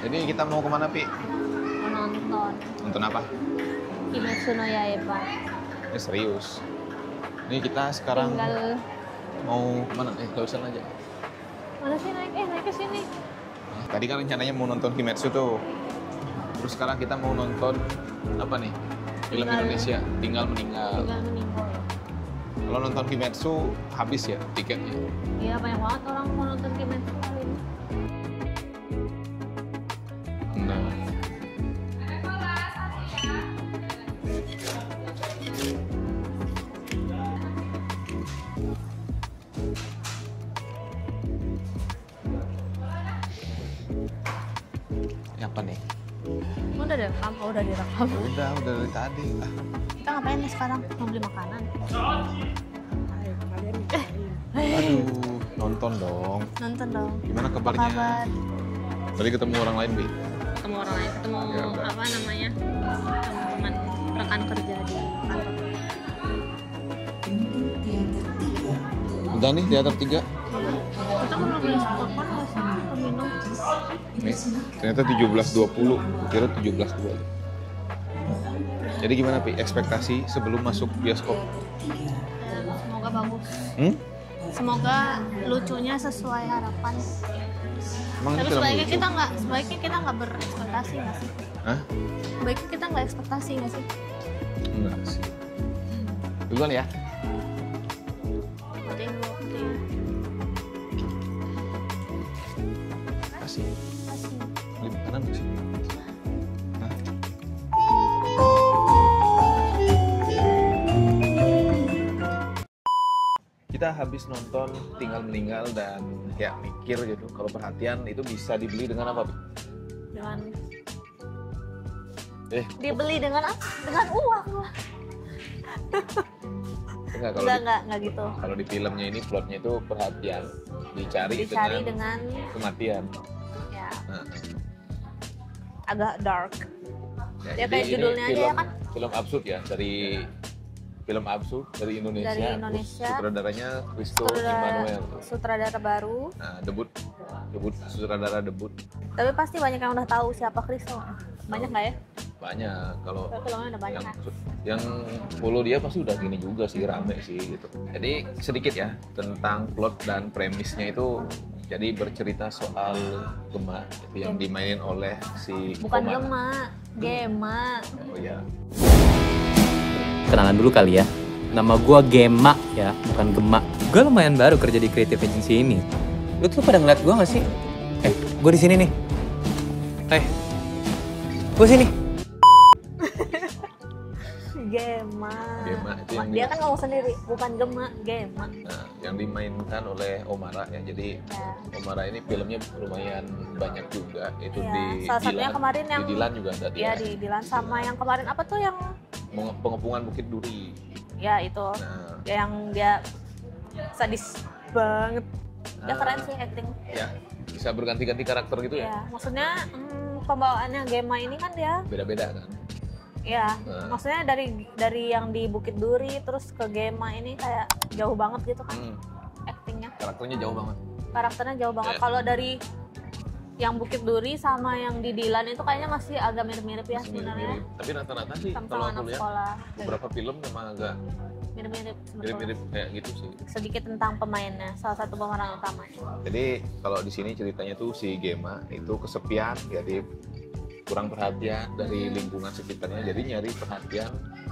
Jadi kita mau kemana, Pi? Mau nonton Nonton apa? Kimetsu no Yaiba. Ini serius. Ini kita sekarang Tinggal mau kemana? Gak usah aja. mana sih naik? Naik ke sini. Tadi kan rencananya mau nonton Kimetsu tuh. Terus sekarang kita mau nonton apa nih? Film Indonesia, Tinggal Meninggal. Tinggal meninggal. Kalau nonton Kimetsu habis ya tiketnya. Iya banyak banget orang mau nonton Kimetsu kali ini. Nah, ini apa nih? Udah direkam, udah direkam. Udah dari tadi. Kita ngapain nih sekarang? Mau beli makanan? Aduh, nonton dong. Nonton dong. Gimana Apa kabarnya? kabar? Tadi ketemu orang lain, Bi? Ketemu orang lain, ketemu Ya, udah. apa namanya? Teman rekan kerja di kantor. Udah nih, teater 3. Kita kan mau beli popcorn nggak sih? Atau minum? Nih, ternyata 17.20. Kira 17.20. Jadi gimana, Pi? Ekspektasi sebelum masuk bioskop? Semoga bagus. Semoga lucunya sesuai harapan. Emang ini Tapi film sebaiknya lucu? kita nggak berekspektasi nggak sih? Hah? Sebaiknya kita nggak ekspektasi nggak sih? Enggak sih. Duluan ya? Matiin dulu, Kasih. Kasih. Beli makanan nggak sih? Hah? Kita habis nonton Tinggal Meninggal dan kayak mikir gitu, kalau perhatian itu bisa dibeli dengan apa, Pi? Dengan Eh, dibeli dengan apa? Dengan uang lah. enggak, Enggak gitu. kalau di filmnya ini plotnya itu perhatian dicari Dengan kematian. ya Nah, agak dark. Ya, jadi kayak ini judulnya aja ya kan? Film absurd ya, dari film absurd dari Indonesia. Dari Terus Indonesia. sutradaranya Risto Immanuel. Sutradara baru. Nah, debut sutradara debut. Tapi pasti banyak yang udah tahu siapa Kristo. Banyak nggak ya? Banyak. Kalau Tapi filmnya udah banyak yang kan? yang follow dia pasti udah gini juga sih, rame sih gitu. Jadi sedikit ya tentang plot dan premisnya itu. Jadi bercerita soal Gema itu yang dimainin oleh si Bukan Komar. Gema. Oh ya. Kenalan dulu kali ya. Nama gua Gema ya, bukan Gema. Gua lumayan baru kerja di creative agency ini. Lu tuh pada ngeliat gua gak sih? Gua di sini nih. Gua sini. Gema. Gema itu yang Dia kan ngomong sendiri, bukan Gema, Gema. Nah, yang dimainkan oleh Omara ya. Jadi Ya. Omara ini filmnya lumayan banyak juga. Itu Iya, di salah satunya Dilan. kemarin yang Di Dilan juga ada dia. Ya di Dilan sama yang kemarin apa tuh yang Pengepungan Bukit Duri. ya itu Nah, yang dia sadis banget. Dia Ah. keren sih acting. ya bisa berganti-ganti karakter gitu ya. Ya, maksudnya pembawaannya Gema ini kan dia Beda-beda kan. ya, Nah. maksudnya dari yang di Bukit Duri terus ke Gema ini kayak jauh banget gitu kan actingnya. Karakternya jauh banget. Karakternya jauh banget. Ya. Kalau dari yang Bukit Duri sama yang di Dilan itu kayaknya masih agak mirip-mirip ya Masih sebenarnya. mirip-mirip. Tapi rata-rata sih Sama kalau aku anak lihat sekolah. beberapa film memang agak Mirip-mirip sebetulnya. mirip-mirip kayak gitu sih. Sedikit tentang pemainnya, salah satu pemeran utamanya. Jadi kalau di sini ceritanya tuh si Gema itu kesepian, jadi kurang perhatian dari lingkungan sekitarnya, jadi nyari perhatian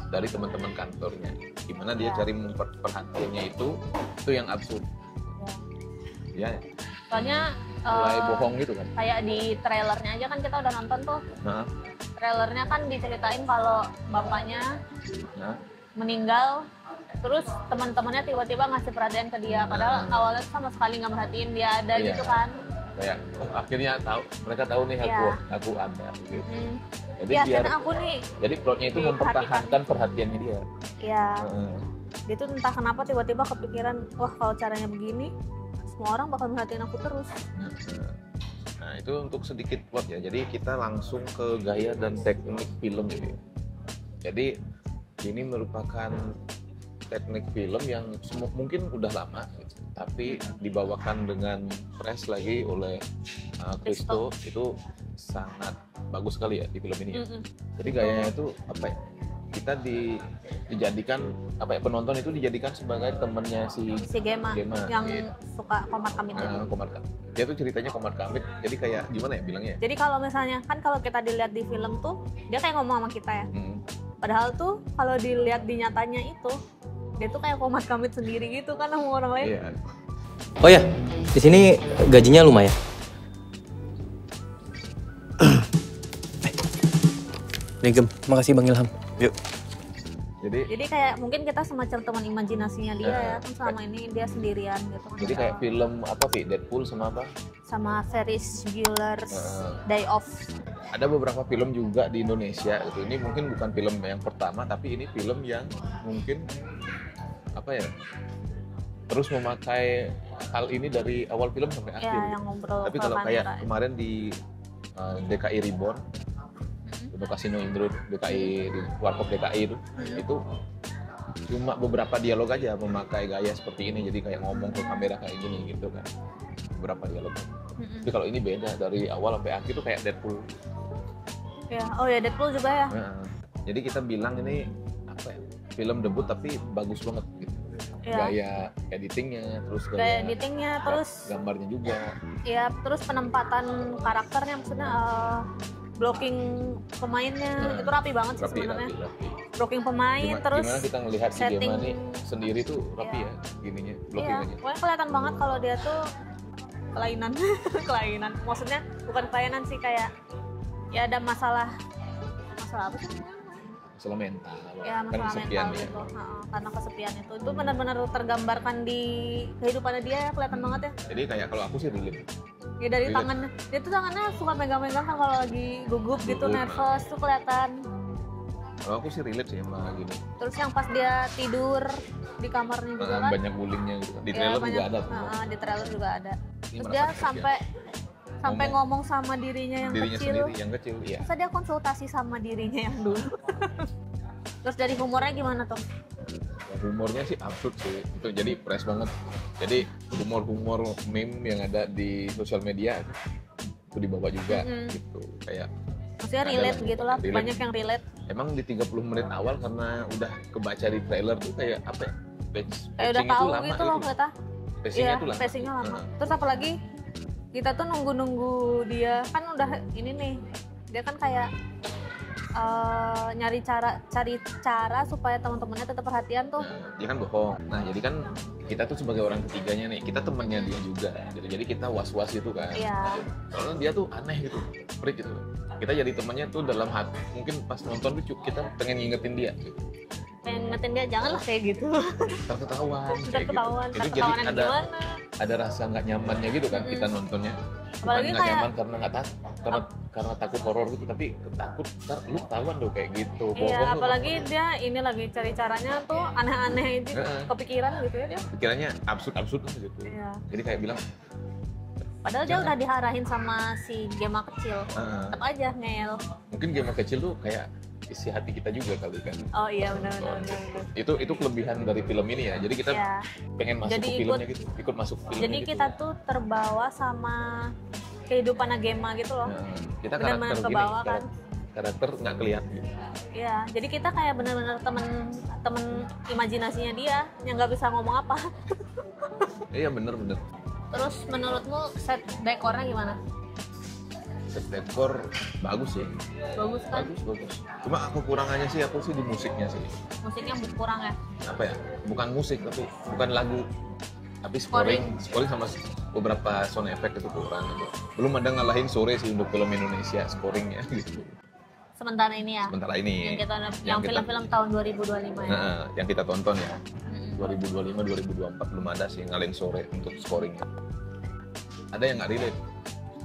dari teman-teman kantornya. Gimana dia Ya. cari perhatiannya itu yang absurd. Ya, Soalnya mulai bohong gitu kan. kayak di trailernya aja kan kita udah nonton tuh. Nah, Trailernya kan diceritain kalau bapaknya nah, meninggal, terus teman-temannya tiba-tiba ngasih perhatian ke dia, padahal awalnya sama sekali nggak merhatiin dia ada Iya. gitu kan. kayak akhirnya mereka tahu nih aku ada gitu. Jadi Ya biar kan aku nih, jadi plotnya itu mempertahankan perhatiannya dia. ya Heeh. dia tuh entah kenapa tiba-tiba kepikiran, wah kalau caranya begini, semua orang bakal merhatiin aku terus. Nah, itu untuk sedikit plot ya. Jadi kita langsung ke gaya dan teknik film ini. Jadi ini merupakan teknik film yang mungkin udah lama, tapi dibawakan dengan fresh lagi oleh Kristo. Itu sangat bagus sekali ya di film ini ya. Mm-mm. Jadi gayanya itu apa ya? Kita dijadikan apa ya, penonton itu dijadikan sebagai temennya si Gema Gema, yang gitu. suka Komar Kamit itu. Komar Kamit. Dia tuh ceritanya Komar Kamit. Jadi kayak gimana ya bilangnya? Jadi kalau misalnya kan kalau kita dilihat di film tuh dia kayak ngomong sama kita ya. Padahal tuh kalau dilihat di nyatanya itu dia tuh kayak Komar Kamit sendiri gitu kan sama orang lain. Iya. Oh ya, di sini gajinya lumayan. Nih Gem, makasih Bang Ilham. Yuk. Jadi kayak mungkin kita semacam teman imajinasinya dia ya kan selama ini dia sendirian gitu. jadi kayak film apa sih, Deadpool sama apa? Sama Ferris Bueller's Day Off. Ada beberapa film juga di Indonesia gitu. Ini mungkin bukan film yang pertama, tapi ini film yang mungkin apa ya, terus memakai hal ini dari awal film sampai akhir. Ya, yang ngobrol Tapi ke kalau kayak kamera. kemarin di DKI Reborn, untuk Kasino Indro DKI, di Warkop DKI itu cuma beberapa dialog aja memakai gaya seperti ini, jadi kayak ngomong ke kamera kayak gini gitu kan, beberapa dialog. Tapi kalau ini beda, dari awal sampai akhir tuh kayak Deadpool. Ya, oh ya Deadpool juga ya. Nah, jadi kita bilang ini apa ya, film debut tapi bagus banget gitu. Iya. Gaya editingnya, terus Gaya editingnya, terus gambarnya juga. ya terus penempatan karakternya, maksudnya blocking pemainnya itu rapi banget sih sebenarnya. Rapi. Blocking pemain, terus gimana kita ngelihat si setting. Gema nih sendiri tuh rapi ya, gininya, Iya, blockingannya. pokoknya kelihatan banget kalau dia tuh kelainan. Kelainan, maksudnya bukan kelainan sih, kayak ya ada masalah apa sih namanya? Masalah mental, Ya kan masalah kesepian mental ya. gitu. Karena kesepian itu benar-benar tergambarkan di kehidupannya dia ya, kelihatan banget ya. Jadi kayak kalau aku sih relate. Ya dari Relate. tangannya, dia tuh tangannya suka megang-megang kan kalau lagi gugup gitu, Gugup, nervous tuh kelihatan. Kalau aku sih relate sih sama gini. Terus yang pas dia tidur di kamarnya juga kan, Banyak bullyingnya gitu. Di ya, trailer banyak, juga ada. di trailer juga ada. Ini Terus merasa dia kesepian. sampai ngomong sama dirinya yang Dirinya kecil. sendiri yang kecil, iya. Masa dia konsultasi sama dirinya yang dulu. Terus dari humornya gimana tuh? Ya, humornya sih absurd sih. Itu jadi fresh banget. Jadi humor-humor meme yang ada di sosial media itu dibawa juga gitu. Kayak Maksudnya ada relate lah, gitu lah, relate. banyak yang relate. emang di 30 menit awal karena udah kebaca di trailer tuh kayak apa ya? Kayak udah tahu gitu loh kita. Pacingnya Iya, tuh lama. pacingnya lama. Nah, Terus apalagi kita tuh nunggu dia kan udah ini nih, dia kan kayak cari cara supaya teman-temannya tetap perhatian tuh. dia kan bohong. Nah, jadi kan kita tuh sebagai orang ketiganya nih, kita temannya dia juga. Jadi kita was-was gitu kan. Iya. Soalnya dia tuh aneh gitu, freak gitu. Kita jadi temannya tuh dalam hati. Mungkin pas nonton tuh kita pengen ngingetin dia. Gitu. Pengen ngetin dia janganlah kayak gitu. Terketahuan. Ntar kayak ketahuan, gitu. ntar Itu jadi ketahuan ada gimana? rasa nggak nyamannya gitu kan kita nontonnya. Bukan Apalagi nggak kayak- nyaman karena nggak karena takut horor gitu, tapi takut ntar lu ketahuan tuh kayak gitu. Iya, Bohong lu. apalagi dia ini lagi cari caranya tuh aneh-aneh itu kepikiran gitu ya dia. Pikirannya absurd gitu. Iya. Jadi kayak bilang, Padahal dia udah diarahin sama si Gema kecil. "Ah, Tetap aja ngel. mungkin game kecil tuh kayak isi hati kita juga kali kan." Oh iya benar. Itu kelebihan dari film ini ya. Jadi kita Ya. pengen masuk Jadi ke filmnya gitu, ikut masuk ke filmnya Jadi gitu. kita tuh terbawa sama kehidupan Gema gitu loh. Nah, kita Benar-benar karakter gini, kebawa kan. karakter nggak kelihatan gitu. Iya, jadi kita kayak benar-benar temen imajinasinya dia yang nggak bisa ngomong apa. Iya bener. Terus menurutmu set dekornya gimana? Set dekor bagus sih, Bagus kan? bagus. Cuma kekurangannya sih aku sih di musiknya sih. Musiknya kurang ya? Apa ya? Bukan musik tapi bukan lagu, tapi scoring sama beberapa sound effect itu kurang gitu. Belum ada ngalahin Sore sih untuk film Indonesia scoringnya gitu. Sementara ini ya? Sementara ini Yang film-film tahun 2025 ya? Nah, yang kita tonton ya 2025-2024 belum ada sih ngalahin Sore untuk scoringnya. Ada yang nggak relate.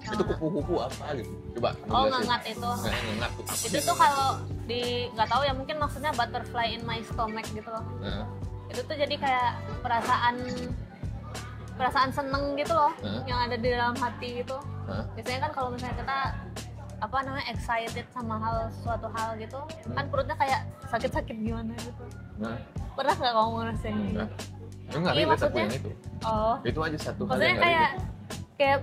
Itu kupu-kupu apa gitu? Coba Oh, ngejelasin. ngengat itu. Ngengat tuh. Itu tuh kalau nggak tahu ya, mungkin maksudnya butterfly in my stomach gitu loh. Nah, Itu tuh jadi kayak perasaan seneng gitu loh, yang ada di dalam hati gitu. Biasanya kan kalau misalnya kita excited sama suatu hal gitu, kan perutnya kayak sakit-sakit gimana gitu. nah, Pernah nggak kamu ngerasain gitu? nah. Nggak Iya, relate aku maksudnya- yang itu. Oh, Itu aja satu hal maksudnya yang nggak relate. kayak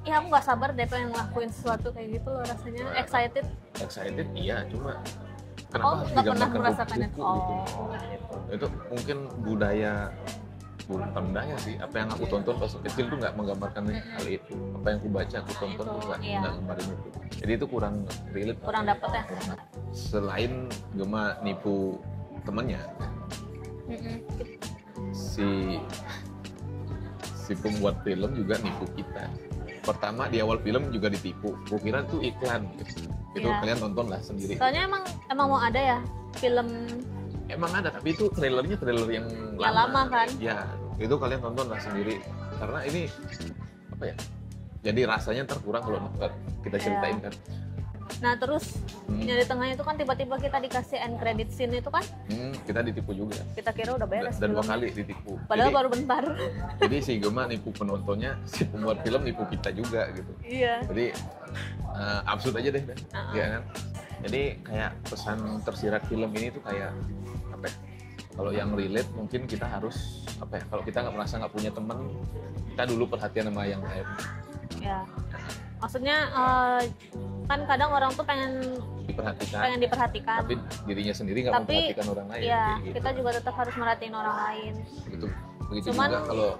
ya aku nggak sabar deh pengen ngelakuin sesuatu kayak gitu loh rasanya. Excited iya, cuma kenapa harus nggak pernah digambarkan merasakan kupu-kupu itu. gitu. Itu mungkin bukan budaya sih, apa yang aku tonton pas kecil tuh nggak menggambarkan hal itu, apa yang aku baca aku tonton tuh nggak gambarin itu, jadi itu kurang relate, kurang dapet ya. Selain Gema nipu temennya, si pembuat film juga nipu kita. Pertama di awal film juga ditipu, gue kira tuh iklan gitu. Itu kalian tonton lah sendiri. Soalnya emang mau ada ya film. Emang ada, tapi itu trailer yang lama kan? Ya, itu kalian tonton lah sendiri. Karena ini apa ya? Jadi rasanya terkurang kalau kita ceritain kan. Nah terus di tengahnya itu kan tiba-tiba kita dikasih end credit scene itu kan? Kita ditipu juga. Kita kira udah beres. Dan 2 kali ditipu. Padahal baru bentar. Jadi si Gema nipu penontonnya, si pembuat film nipu kita juga gitu. Iya. Jadi absurd aja deh, ya kan? Jadi kayak pesan tersirat film ini tuh kayak apa ya? Kalau yang relate mungkin kita harus apa ya? Kalau kita nggak punya teman, kita dulu perhatian sama yang lain. Ya. Maksudnya kan kadang orang tuh pengen diperhatikan. Tapi dirinya sendiri nggak memperhatikan orang lain. Iya. Gitu. Kita juga tetap harus merhatiin orang lain. Begitu juga kalau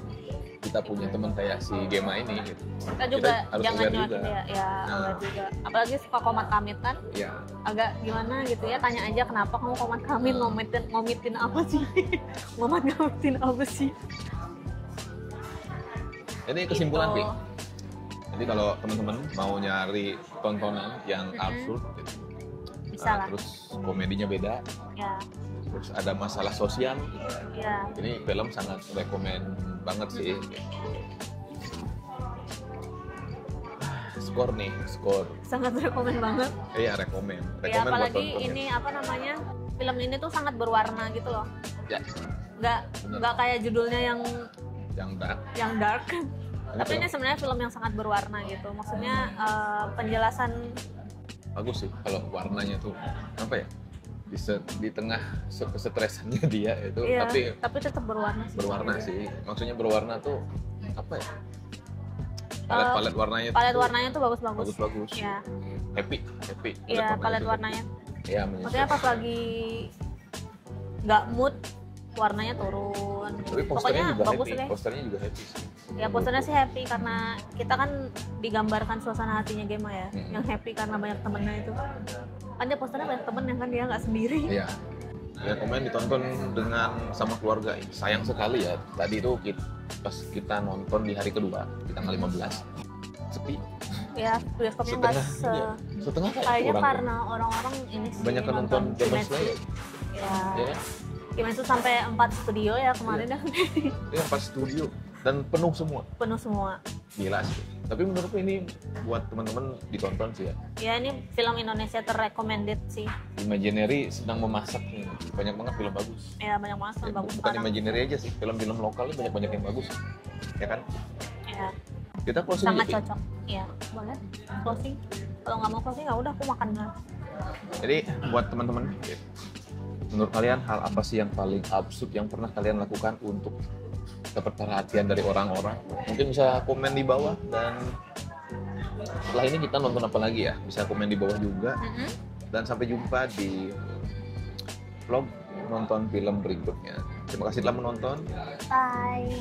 kita punya teman kayak si Gema ini gitu. Kita juga jangan juga. Aware juga. Apalagi suka komat kamit kan? Iya. Agak gimana gitu ya, tanya aja kenapa kamu komat kamit, ngomitin apa sih? Komat kamitin apa sih? Ini kesimpulan gitu. Pi. Jadi kalau teman-teman mau nyari tontonan yang absurd gitu. Bisa lah. Terus komedinya beda. Ya. Terus ada masalah sosial. Ya. Ini film sangat rekomen banget sih. Skor. Sangat rekomen banget. Iya, rekomen. Ya, apalagi ini apa namanya? Film ini tuh sangat berwarna gitu loh. Ya. Nggak kayak judulnya yang dark. Tapi ini sebenarnya film yang sangat berwarna gitu. Maksudnya penjelasan bagus sih kalau warnanya tuh apa ya? Di tengah kesetresannya dia itu, iya, tapi tetap berwarna sih. Maksudnya berwarna tuh apa ya? Palet warnanya tuh bagus. Ya. Happy. Iya, palet warnanya. Iya, maksudnya pas lagi nggak mood warnanya turun. Tapi posternya juga bagus happy. Deh. Posternya juga happy sih. Ya posternya sih happy karena kita kan digambarkan suasana hatinya Gema ya, yang happy karena banyak temennya itu. Kan dia posternya banyak temen yang kan dia nggak sendiri. Iya. Ya komen ditonton dengan sama keluarga. Sayang sekali ya. Tadi itu pas kita nonton di hari kedua, di tanggal 15, sepi. Ya, bioskopnya nggak setengah kayaknya karena orang-orang ini sih banyak nonton Demon Slayer. Ya. Ya kan? Kimetsu sampai 4 studio ya kemarin ya. Iya, 4 studio dan penuh semua. Gila sih. Tapi menurutku ini buat teman-teman ditonton sih ya. Ya ini film Indonesia terrecommended sih. Imaginary sedang memasak nih. Banyak banget film bagus. Ya banyak banget film bagus. Bukan Imaginary aja sih, film-film lokal ini banyak yang bagus. Ya kan? Ya. Kita closing sangat cocok. Ya, boleh. Closing. Kalau nggak mau closing ya udah aku makan dulu. Jadi buat teman-teman, menurut kalian hal apa sih yang paling absurd yang pernah kalian lakukan untuk dapat perhatian dari orang-orang? Mungkin bisa komen di bawah, dan setelah ini kita nonton apa lagi ya? Bisa komen di bawah juga. Dan sampai jumpa di vlog nonton film berikutnya. Terima kasih telah menonton. Bye.